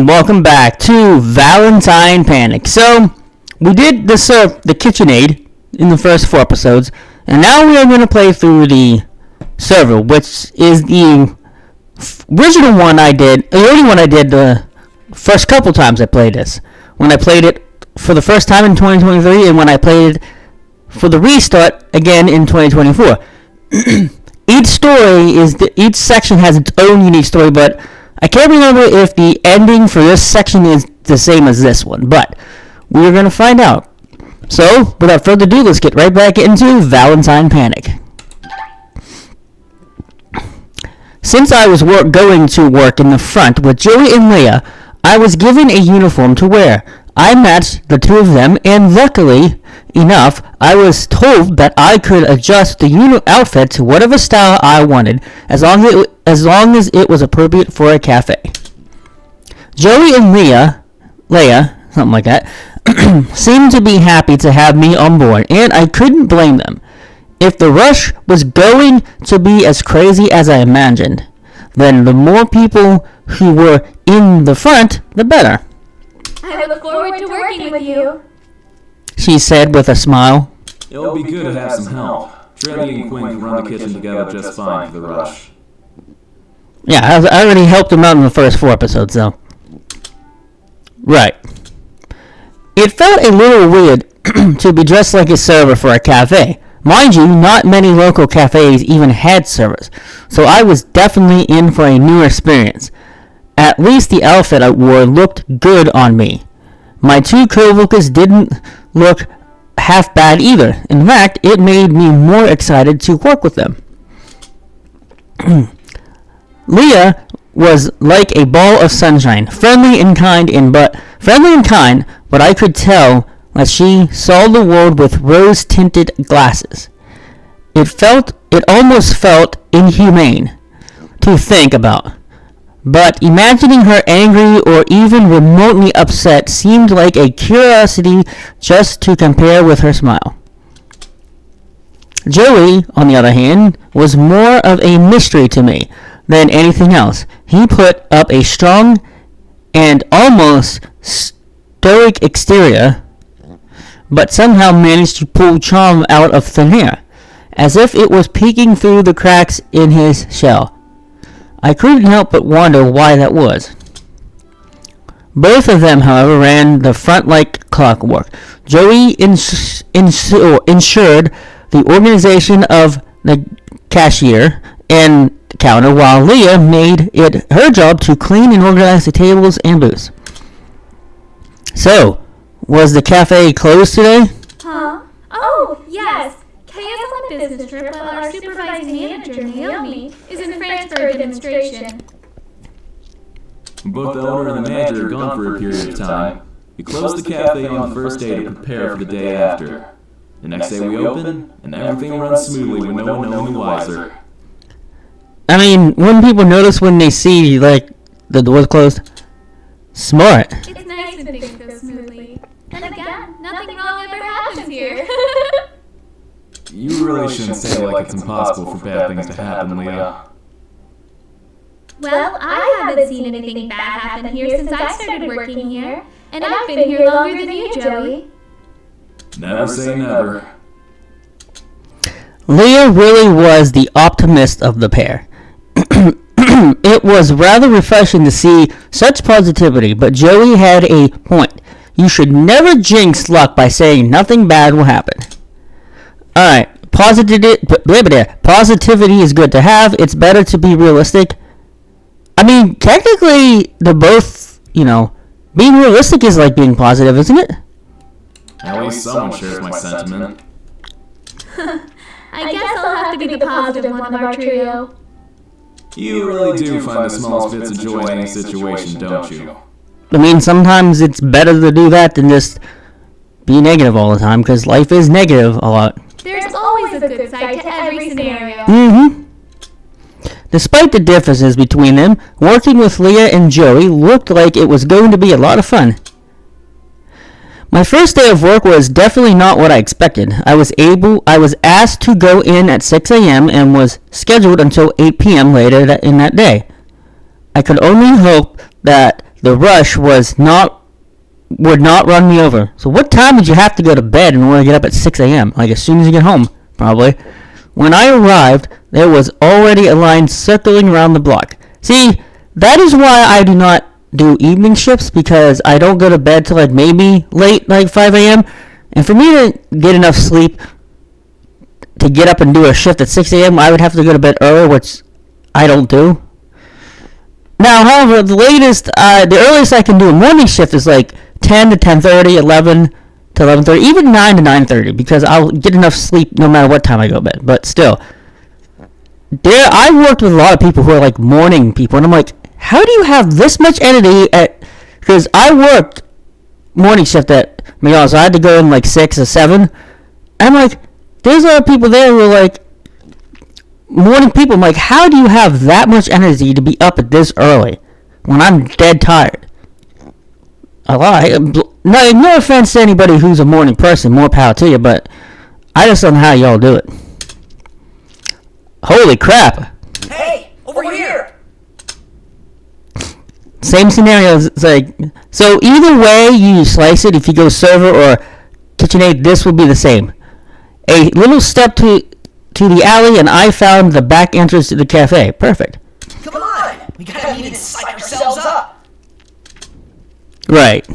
and welcome back to Valentine Panic. So, we did the KitchenAid in the first 4 episodes, and now we are going to play through the server, which is the original one I did, the only one I did the first couple times I played this. When I played it for the first time in 2023, and when I played it for the restart again in 2024. Each section has its own unique story, but I can't remember if the ending for this section is the same as this one, but we're going to find out. So, without further ado, let's get right back into Valentine Panic. Since I was going to work in the front with Joey and Leah, I was given a uniform to wear. I matched the two of them, and luckily enough, I was told that I could adjust the outfit to whatever style I wanted, as long as it was appropriate for a cafe. Joey and Leah, something like that, seemed to be happy to have me on board, and I couldn't blame them. If the rush was going to be as crazy as I imagined, then the more people who were in the front, the better. I look forward to working with you, she said with a smile. It'll be good to have some help. Trevi and Quinn can run the kitchen together just fine for the rush. Yeah, I already helped them out in the first 4 episodes, though. Right. It felt a little weird to be dressed like a server for a cafe. Mind you, not many local cafes even had servers, so I was definitely in for a new experience. At least the outfit I wore looked good on me. My 2 co-workers didn't look half bad either. In fact, it made me more excited to work with them. Leah was like a ball of sunshine, friendly and kind, but I could tell that she saw the world with rose-tinted glasses. It almost felt inhumane to think about. But imagining her angry or even remotely upset seemed like a curiosity just to compare with her smile. Joey, on the other hand, was more of a mystery to me than anything else. He put up a strong and almost stoic exterior, but somehow managed to pull charm out of thin air, as if it was peeking through the cracks in his shell. I couldn't help but wonder why that was. Both of them, however, ran the front like clockwork. Joey ensured the organization of the cashier and counter, while Leah made it her job to clean and organize the tables and booths. So, was the cafe closed today? Huh? Oh, yes. Kay is on a business trip while our supervising manager, Naomi, is in France for a demonstration. Both the owner and the manager are gone for a period of time. We closed the cafe on the first day to prepare for the day after. The next day we open, and everything runs smoothly with no one knowing the wiser. I mean, wouldn't people notice when they see, like, the doors closed? Smart. It's nice when things go smoothly. And again, nothing wrong ever happens here. You really shouldn't say it like it's impossible for bad things to happen, Leah. Well, I haven't seen anything bad happen here since I started working here, and I've been here longer than you, Joey. Never say never. Leah really was the optimist of the pair. It was rather refreshing to see such positivity, but Joey had a point. You should never jinx luck by saying nothing bad will happen. Alright, positivity is good to have. It's better to be realistic. I mean, technically, they're both, being realistic is like being positive, isn't it? At least someone shares my sentiment. I guess I'll have to be the positive one of our trio. You really do find the smallest bits of joy in any situation, don't you? I mean, sometimes it's better to do that than just be negative all the time, because life is negative a lot. There's always a good side to every scenario. Mm-hmm. Despite the differences between them, working with Leah and Joey looked like it was going to be a lot of fun. My first day of work was definitely not what I expected. I was asked to go in at 6 a.m. and was scheduled until 8 p.m. later in that day. I could only hope that the rush would not run me over. So what time did you have to go to bed in order to get up at 6 a.m.? Like as soon as you get home, probably. When I arrived, there was already a line circling around the block. See, that is why I do not do evening shifts, because I don't go to bed till like maybe late, like 5 a.m. And for me to get enough sleep to get up and do a shift at 6 a.m., I would have to go to bed early, which I don't do. Now, however, the earliest I can do a morning shift is like 10 to 10:30, 11 to 11:30, even 9 to 9:30, because I'll get enough sleep no matter what time I go to bed. But still, I worked with a lot of people who are like morning people, and I'm like, how do you have this much energy because I worked morning shift at McDonald's, so I had to go in like 6 or 7. And I'm like, there's a lot of people there who are like morning people. I'm like, how do you have that much energy to be up at this early when I'm dead tired? No offense to anybody who's a morning person, more power to you, but I just don't know how y'all do it. Holy crap. Hey, over here! Same scenario. It's like, so either way you slice it, if you go server or KitchenAid, this will be the same. A little step to the alley, and I found the back entrance to the cafe. Perfect. Come on! We gotta meet and psych ourselves up! Right.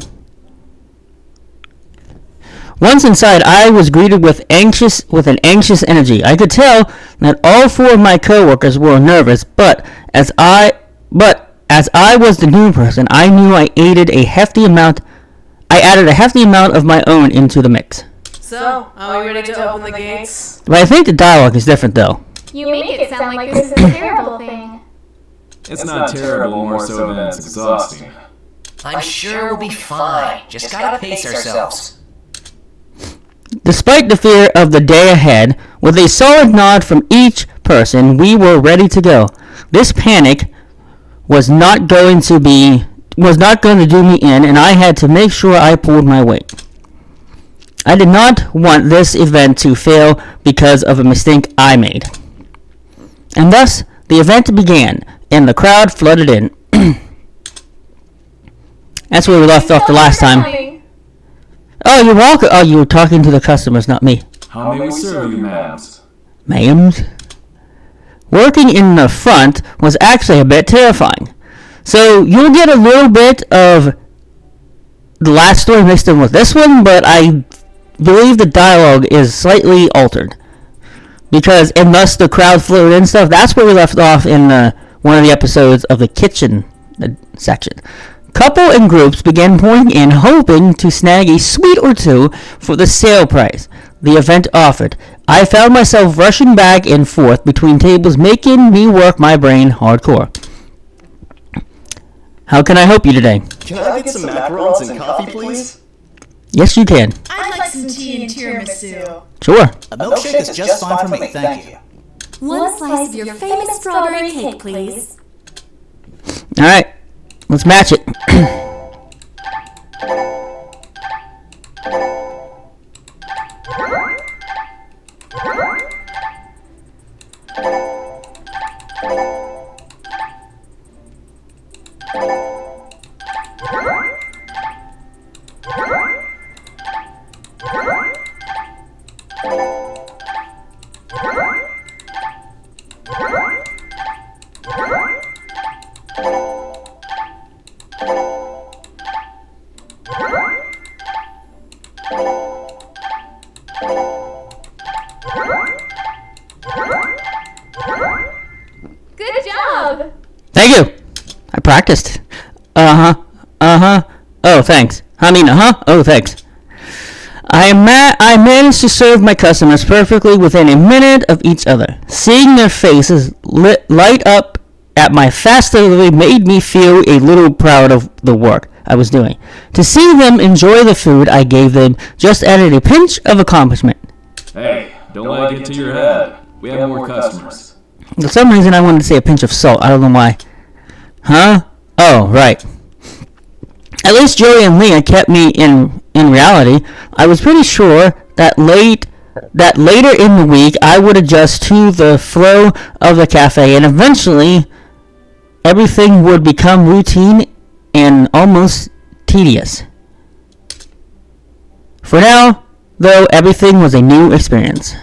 Once inside, I was greeted with an anxious energy. I could tell that all 4 of my coworkers were nervous, but as I was the new person, I knew I added a hefty amount of my own into the mix. So, are we ready to open the gates? But I think the dialogue is different, though. You make it sound like this is a terrible thing. It's not terrible, more so than it's exhausting. I'm sure we'll be fine. Just gotta pace ourselves. Despite the fear of the day ahead, with a solid nod from each person, we were ready to go. This panic was not going to do me in, and I had to make sure I pulled my weight. I did not want this event to fail because of a mistake I made. And thus, the event began, and the crowd flooded in. That's where we left off the last time. Oh, you're welcome. Oh, you were talking to the customers, not me. How may we serve you, ma'ams? Ma'ams? Working in the front was actually a bit terrifying. So you'll get a little bit of the last story mixed in with this one, but I believe the dialogue is slightly altered. Because, and thus the crowd flowed in stuff. That's where we left off in one of the episodes of the kitchen section. Couple and groups began pouring in, hoping to snag a sweet or two for the sale price the event offered. I found myself rushing back and forth between tables, making me work my brain hardcore. How can I help you today? Can I get some macarons and coffee, please? Yes, you can. I'd like some tea and tiramisu. Sure. A milkshake is just fine for me, thank you. One slice of your famous strawberry cake, please. All right. Let's match it. Good job! Thank you. I practiced. Oh, thanks. Oh, thanks. I managed to serve my customers perfectly within a minute of each other. Seeing their faces light up at my fast delivery made me feel a little proud of the work I was doing. To see them enjoy the food I gave them just added a pinch of accomplishment. Hey, don't let it get to your head. We have more customers. For some reason I wanted to say a pinch of salt. I don't know why. Huh? Oh, right. At least Joey and Leah kept me in reality. I was pretty sure that later in the week I would adjust to the flow of the cafe, and eventually everything would become routine and almost tedious. For now, though, everything was a new experience.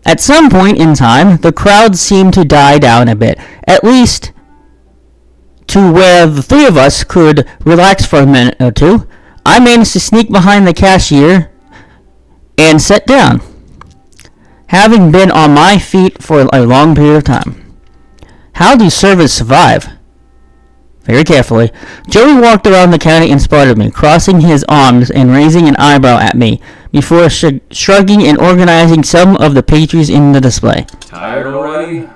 At some point in time, the crowd seemed to die down a bit, at least to where the three of us could relax for a minute or two. I managed to sneak behind the cashier and sit down, having been on my feet for a long period of time. How do servers survive? Very carefully, Joey walked around the counter and spotted me, crossing his arms and raising an eyebrow at me, before shrugging and organizing some of the pastries in the display. Tired already?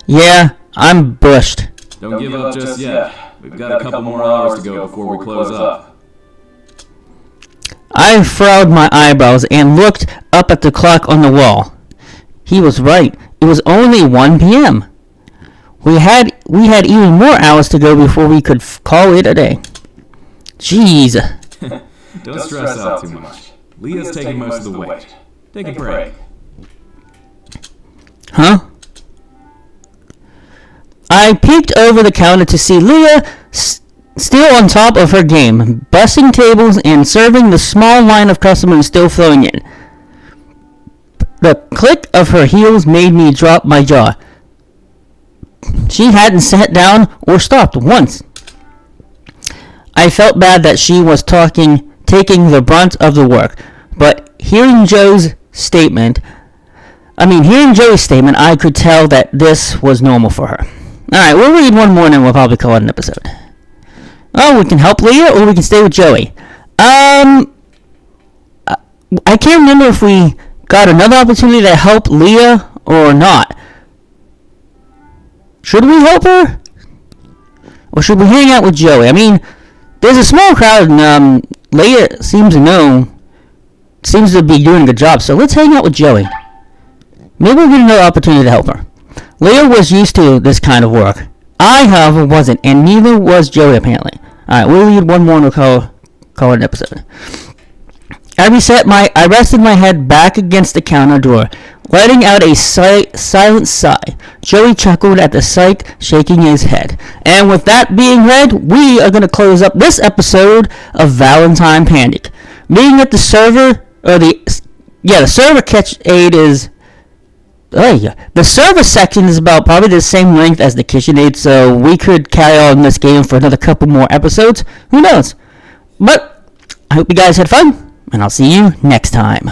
Yeah, I'm bushed. Don't give up just yet. We've got a couple more hours to go before we close up. I furrowed my eyebrows and looked up at the clock on the wall. He was right. It was only 1 p.m. We had even more hours to go before we could call it a day. Jeez. Don't stress out too much. Leah's taking most of the weight. Take a break. Huh? I peeked over the counter to see Leah still on top of her game, bussing tables and serving the small line of customers still flowing in. The click of her heels made me drop my jaw. She hadn't sat down or stopped once. I felt bad that she was taking the brunt of the work, but hearing Joey's statement, I could tell that this was normal for her. Alright, we'll read one more and then we'll probably call it an episode. Oh, we can help Leah or we can stay with Joey. I can't remember if we got another opportunity to help Leah or not. Should we help her? Or should we hang out with Joey? I mean, there's a small crowd and Leah seems to be doing a good job, so let's hang out with Joey. Maybe we'll get another opportunity to help her. Leah was used to this kind of work. I, however, wasn't, and neither was Joey apparently. Alright, we'll read one more and we'll call it an episode. I rested my head back against the counter door, letting out a silent sigh. Joey chuckled at the sight, shaking his head. And with that being read, we are going to close up this episode of Valentine Panic. Being that the server catch aid is... the server section is about probably the same length as the kitchen aid, so we could carry on this game for another couple more episodes. Who knows? But I hope you guys had fun, and I'll see you next time.